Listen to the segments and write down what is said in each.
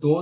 2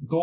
2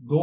2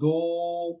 2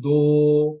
2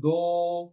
2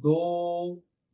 2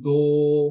2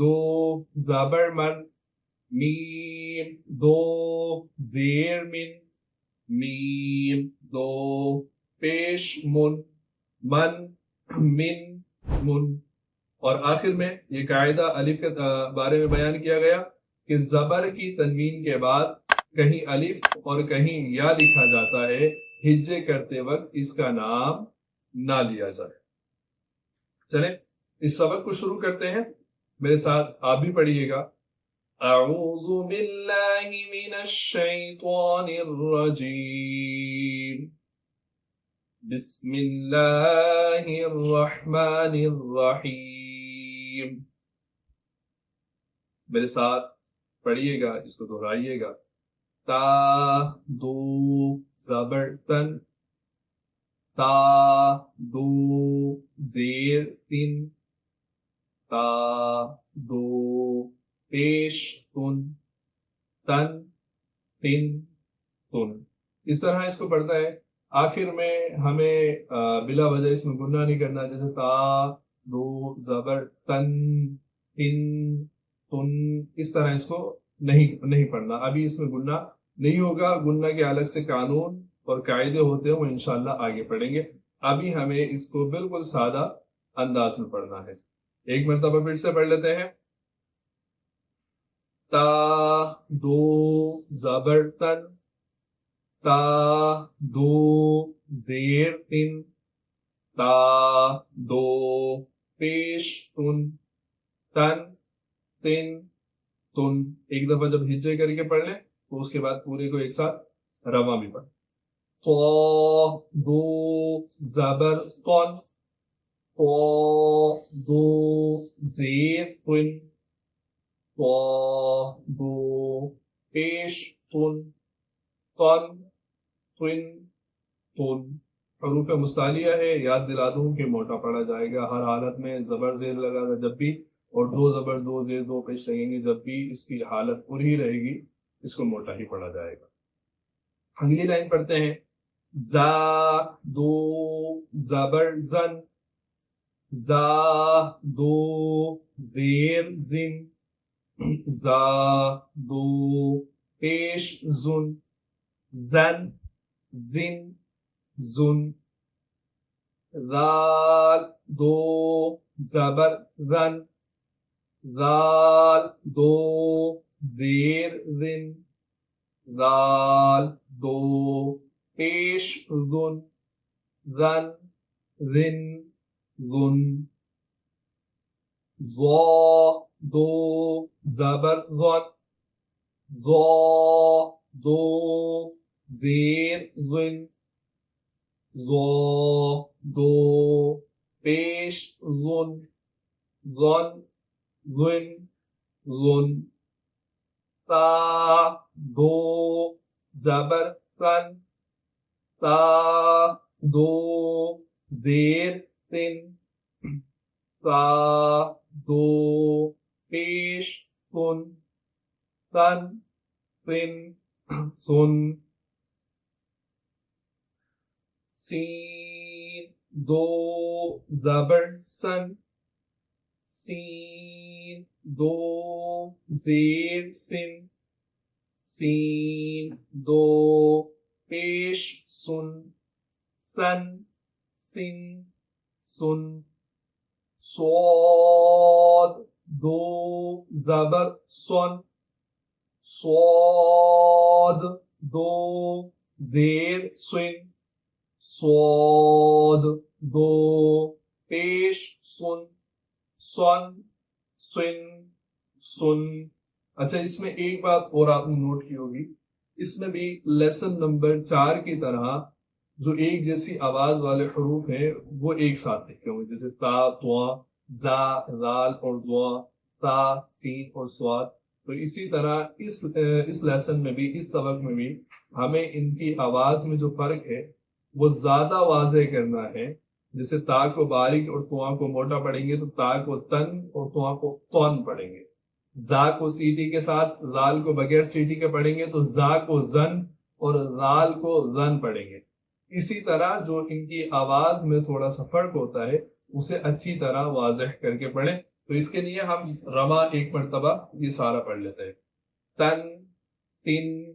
دو زبر من، میم دو زیر من، میم دو پیش من، من من من. اور آخر میں یہ قاعدہ الف کے بارے میں بیان کیا گیا کہ زبر کی تنوین کے بعد کہیں الف اور کہیں یا لکھا جاتا ہے، ہجے کرتے وقت اس کا نام نہ لیا جائے. چلیں اس سبق کو شروع کرتے ہیں، میرے ساتھ آپ بھی پڑھیے گا. اعوذ باللہ من الشیطان الرجیم، بسم اللہ الرحمن الرحیم. میرے ساتھ پڑھیے گا، اس کو دہرائیے گا. تا دو زبر تن، تا دو زیر تن، تا دو پیش تن، تن تن تن. اس طرح اس کو پڑھتا ہے. آخر میں ہمیں بلا وجہ اس میں گناہ نہیں کرنا، جیسے تا دو زبر تن تن تن، اس طرح اس کو نہیں پڑھنا. ابھی اس میں گناہ نہیں ہوگا. گناہ کے الگ سے قانون اور قاعدے ہوتے ہیں، وہ انشاءاللہ آگے پڑھیں گے. ابھی ہمیں اس کو بالکل سادہ انداز میں پڑھنا ہے. ایک مرتبہ پھر سے پڑھ لیتے ہیں. تا دو زبر تن، تا دو زیر تن، تا دو پیش تن، تن تن تن. ایک دفعہ جب ہجے کر کے پڑھ لیں تو اس کے بعد پورے کو ایک ساتھ رواں بھی پڑھ. تو دو زبر تن، تو دو زیر تن، تو دو پیش تن، تن تن تن. حروف مستعلیہ ہے، یاد دلا دوں کہ موٹا پڑھا جائے گا ہر حالت میں. زبر زیر لگا گا جب بھی، اور دو زبر دو زیر دو پیش لگیں گے جب بھی، اس کی حالت پوری رہے گی، اس کو موٹا ہی پڑھا جائے گا. اگلی لائن پڑھتے ہیں. زا دو زبر زن، زا دو زیر زن، زا دو پیش زن، زن زن زن. ذال دو زبر رن، ذال دو زیر رن، ذال دو پیش ذن، ذن رن ذن. ضا دو زبر ضن، ضا دو زیر ضن، ضا دو پیش ضن، ضن ضن ضن. تا دو زبر تن، تا دو زیر تن، تا دو پیش تن، تن تن تن. سین دو زبر سن، سین دو زیر سن، سین دو پیش سن، سن سن سن. صاد دو زبر سن، صاد دو زیر سن، صاد دو پیش سن، سن سن سن. اچھا اس میں ایک بات اور آپ نے نوٹ کی ہوگی، اس میں بھی لیسن نمبر 4 کی طرح جو ایک جیسی آواز والے حروف ہیں وہ ایک ساتھ لکھے ہوں، جیسے تا توا، زا زال اور دعا، تا سین اور سواد. تو اسی طرح اس لیسن میں بھی، اس سبق میں بھی ہمیں ان کی آواز میں جو فرق ہے وہ زیادہ واضح کرنا ہے. جیسے تا کو باریک اور توا کو موٹا پڑھیں گے تو تا کو تن اور توا کو تون پڑھیں گے. زا کو سیٹی کے ساتھ، زال کو بغیر سیٹی کے پڑھیں گے تو زا کو زن اور زال کو زن پڑھیں گے. اسی طرح جو ان کی آواز میں تھوڑا سا فرق ہوتا ہے اسے اچھی طرح واضح کر کے پڑھیں. تو اس کے لیے ہم رما ایک مرتبہ یہ سارا پڑھ لیتے ہیں. تن، تن،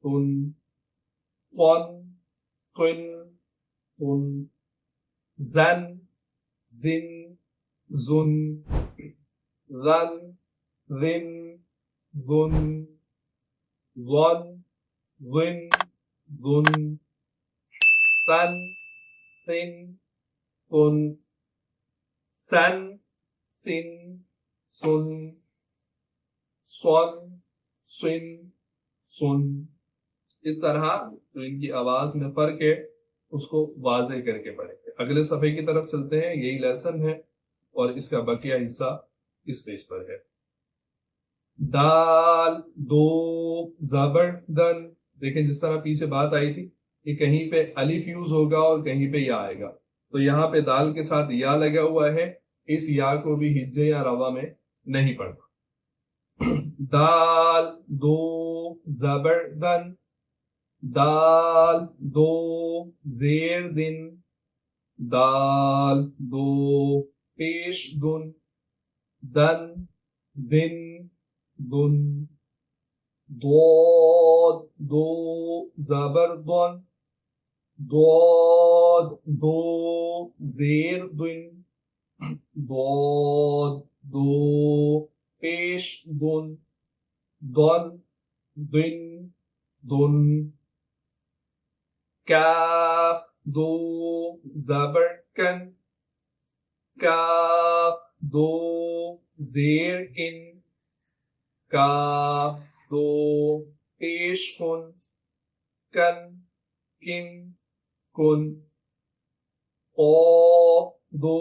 تن، قن، قن، قن، زن، زن، زن، غن، غن، غن، غن، غن، غن، تن، تن، تن، سن، سن، سن، سون، سن، سن. اس طرح جو ان کی آواز میں فرق ہے اس کو واضح کر کے پڑھیں گے. اگلے صفحے کی طرف چلتے ہیں. یہی لیسن ہے اور اس کا بقیہ حصہ اس پیج پر ہے. دال، دو، زبر، دن. دیکھیں جس طرح پیچھے بات آئی تھی کہ کہیں پہ الف یوز ہوگا اور کہیں پہ یا آئے گا، تو یہاں پہ دال کے ساتھ یا لگا ہوا ہے. اس یا کو بھی ہجے یا روا میں نہیں پڑھنا. دال، دو، زبر، دن. دال، دو، زیر، دن. دال، دو، پیش، دن. دن، دن، دن. ضاد، دو، زبر، دن. ضاد، دو، زیر، دن. ضاد، دو، پیش، دن. دن، دن، دن. کاف، دو، زبر، کن. کاف، دو، زیر، کن. کاف، دو، پیش، کن. کن، کن، کن. قاف، دو،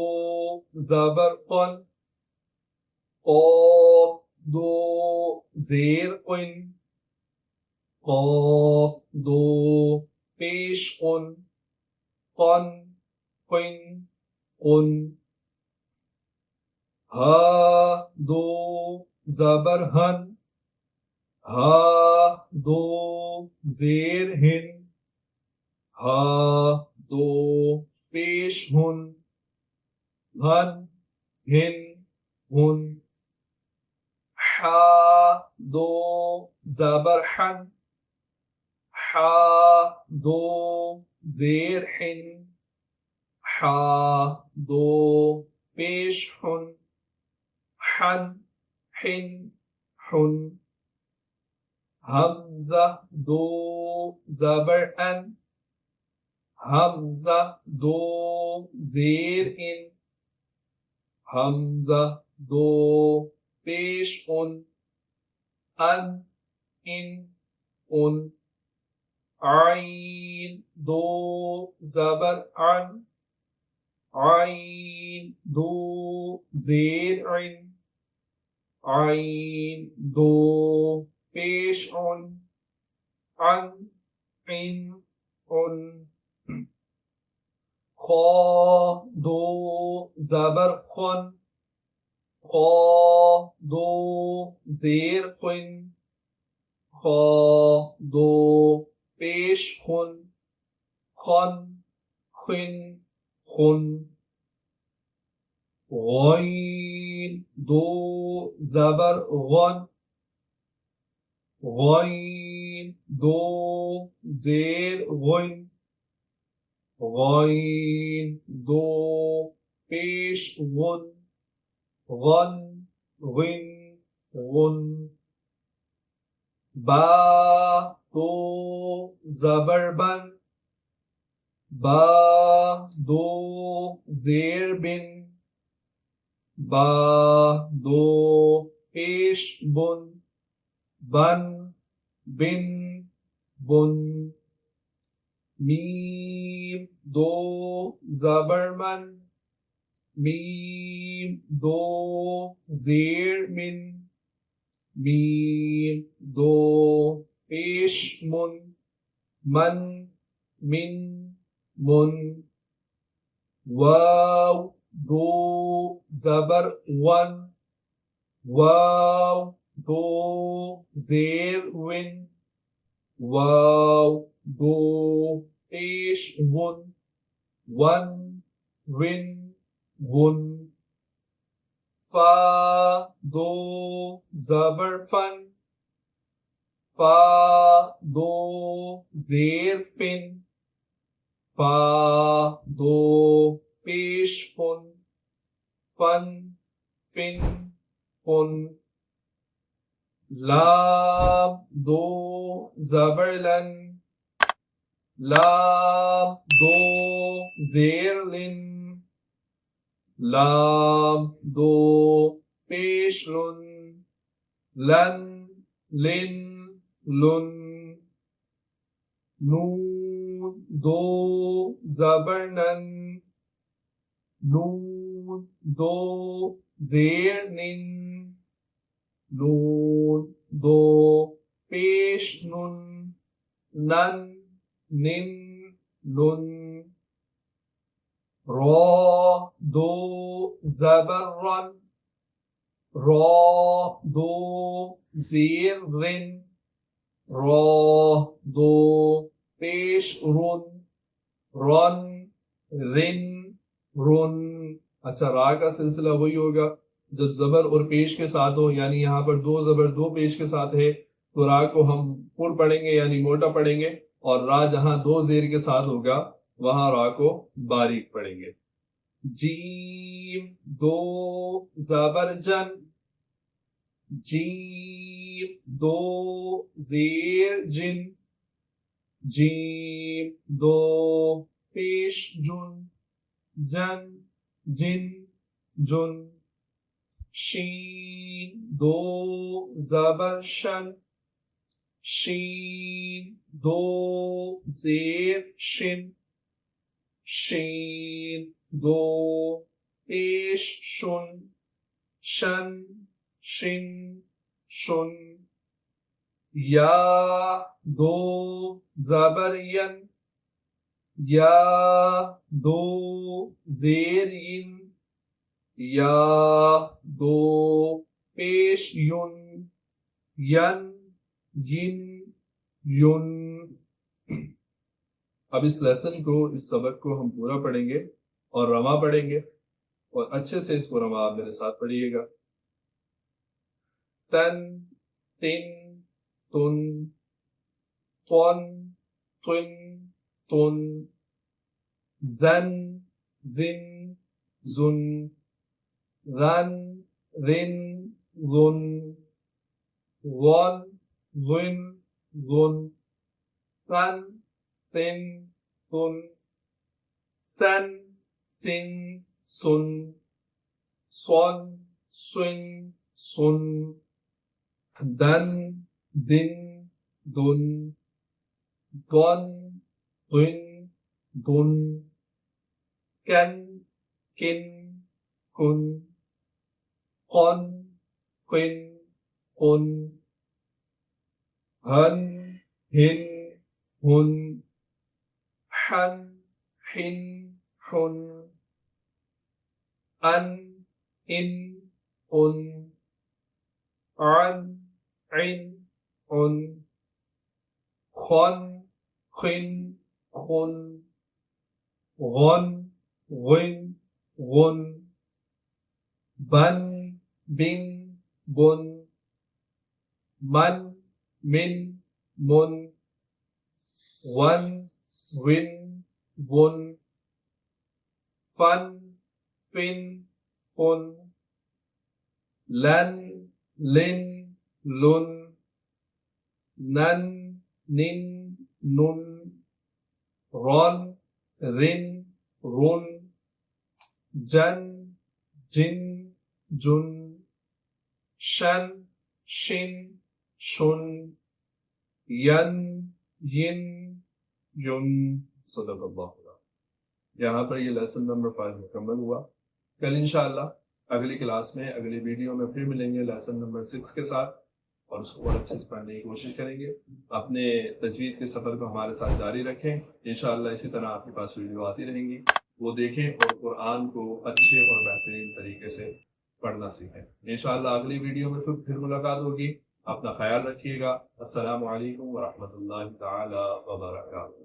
زبر، قن. قاف، دو، زیر، قن. قاف، دو، پیش، قن. قن، قن، قن. ہا، دو، زبر، ہن. ہا، دو، زیر، ہن. ہا، دو، پیش، ہن. ہن، ہن، ہن. حا، دو، زبر، حن. حا، دو، زیر، حن. حا، دو، پیش، حن. حن، حن، حن. حمزہ، دو، زبر، ان. حمزہ، دو، زیر، ان. حمزہ، دو، پیش، ان. ان، ان، ان. عین، دو، زبر، عن. عین، دو، زیر، عن. عین، دو، پیش، عن. عن، عن، عن. خا، دو، زبر، خن. خا، دو، زیر، خن. خا، دو، پیش، خن. خن، خن، خن. غین، دو، زبر، غن. غین، دو، زیر، غن. غین، دو، پیش، غن. غن، غن، غن. با، دو، زبر، بن. با، دو، زیر، بن. با، دو، پیش، بن. بن، بن، بن. میم، دو، زبر، من. میم، دو، زیر، من. میم، دو، پیش، من. من، من، من. واو، دو، زبر، ون. واو، دو، زیر، ون. واو، دو، پیش، ون. One, one, one. فا دو زبر فن، فا دو زیر فن، فا دو پیش فن، فن فن فن، لام دو زبر لن، لام دو زیر لن، لام دو پیش لن، لن لن لن، نون دو زبر نن، نون دو زیر نن، نون دو پیش نن، نن نن نن، را دو زبر رن، را دو زیر رن، را دو پیش رن، رن رن رن۔ اچھا را کا سلسلہ وہی ہوگا جب زبر اور پیش کے ساتھ ہو، یعنی یہاں پر دو زبر دو پیش کے ساتھ ہے تو را کو ہم پر پڑھیں گے یعنی موٹا پڑھیں گے، اور را جہاں دو زیر کے ساتھ ہوگا وہاں را کو باریک پڑھیں گے۔ جیم دو زبر جن، جیم دو زیر جن، جیم دو پیش جن، جن جن جن، شین دو زبر شن، شین دو زیر شن، شین دو پیش شن، شن شن شن، یا دو زبر ین، یا دو زیر ین، یا دو پیش یون، ین ین یون۔ اب اس لیسن کو، اس سبق کو ہم پورا پڑھیں گے اور رواں پڑھیں گے، اور اچھے سے اس کو رواں آپ میرے ساتھ پڑھیے گا۔ تن تن تن، طن طن طن، زن زن زن، رن رن رن، ون ون ون، تن تن تن، سن سن سن، سون سن سن، دن دن دن، دن دن دن، کن کن کن، قن قن قن، ہن ہن ہن، حن حن حن، ان ان ان، عن عن عن، خن خن خن، غن غن غن، بن بن بن، من من من، ون ون ون، فن فن فن، لن لن لن، نن نن نن، رن رن رن، جن جن جن، شن شن شن، ین ین یون۔ صدق اللہ العظیم۔ یہاں پر یہ لیسن نمبر 5 مکمل ہوا۔ کل انشاءاللہ اگلی کلاس میں، اگلی ویڈیو میں پھر ملیں گے لیسن نمبر 6 کے ساتھ، اور اس کو اور اچھے سے پڑھنے کی کوشش کریں گے۔ اپنے تجوید کے سفر کو ہمارے ساتھ جاری رکھیں، انشاءاللہ اسی طرح آپ کے پاس ویڈیو آتی رہیں گی، وہ دیکھیں اور قرآن کو اچھے اور بہترین طریقے سے پڑھنا سیکھیں۔ انشاءاللہ اگلی ویڈیو میں پھر ملاقات ہوگی۔ اپنا خیال رکھیے گا۔ السلام علیکم ورحمۃ اللہ تعالی وبرکاتہ۔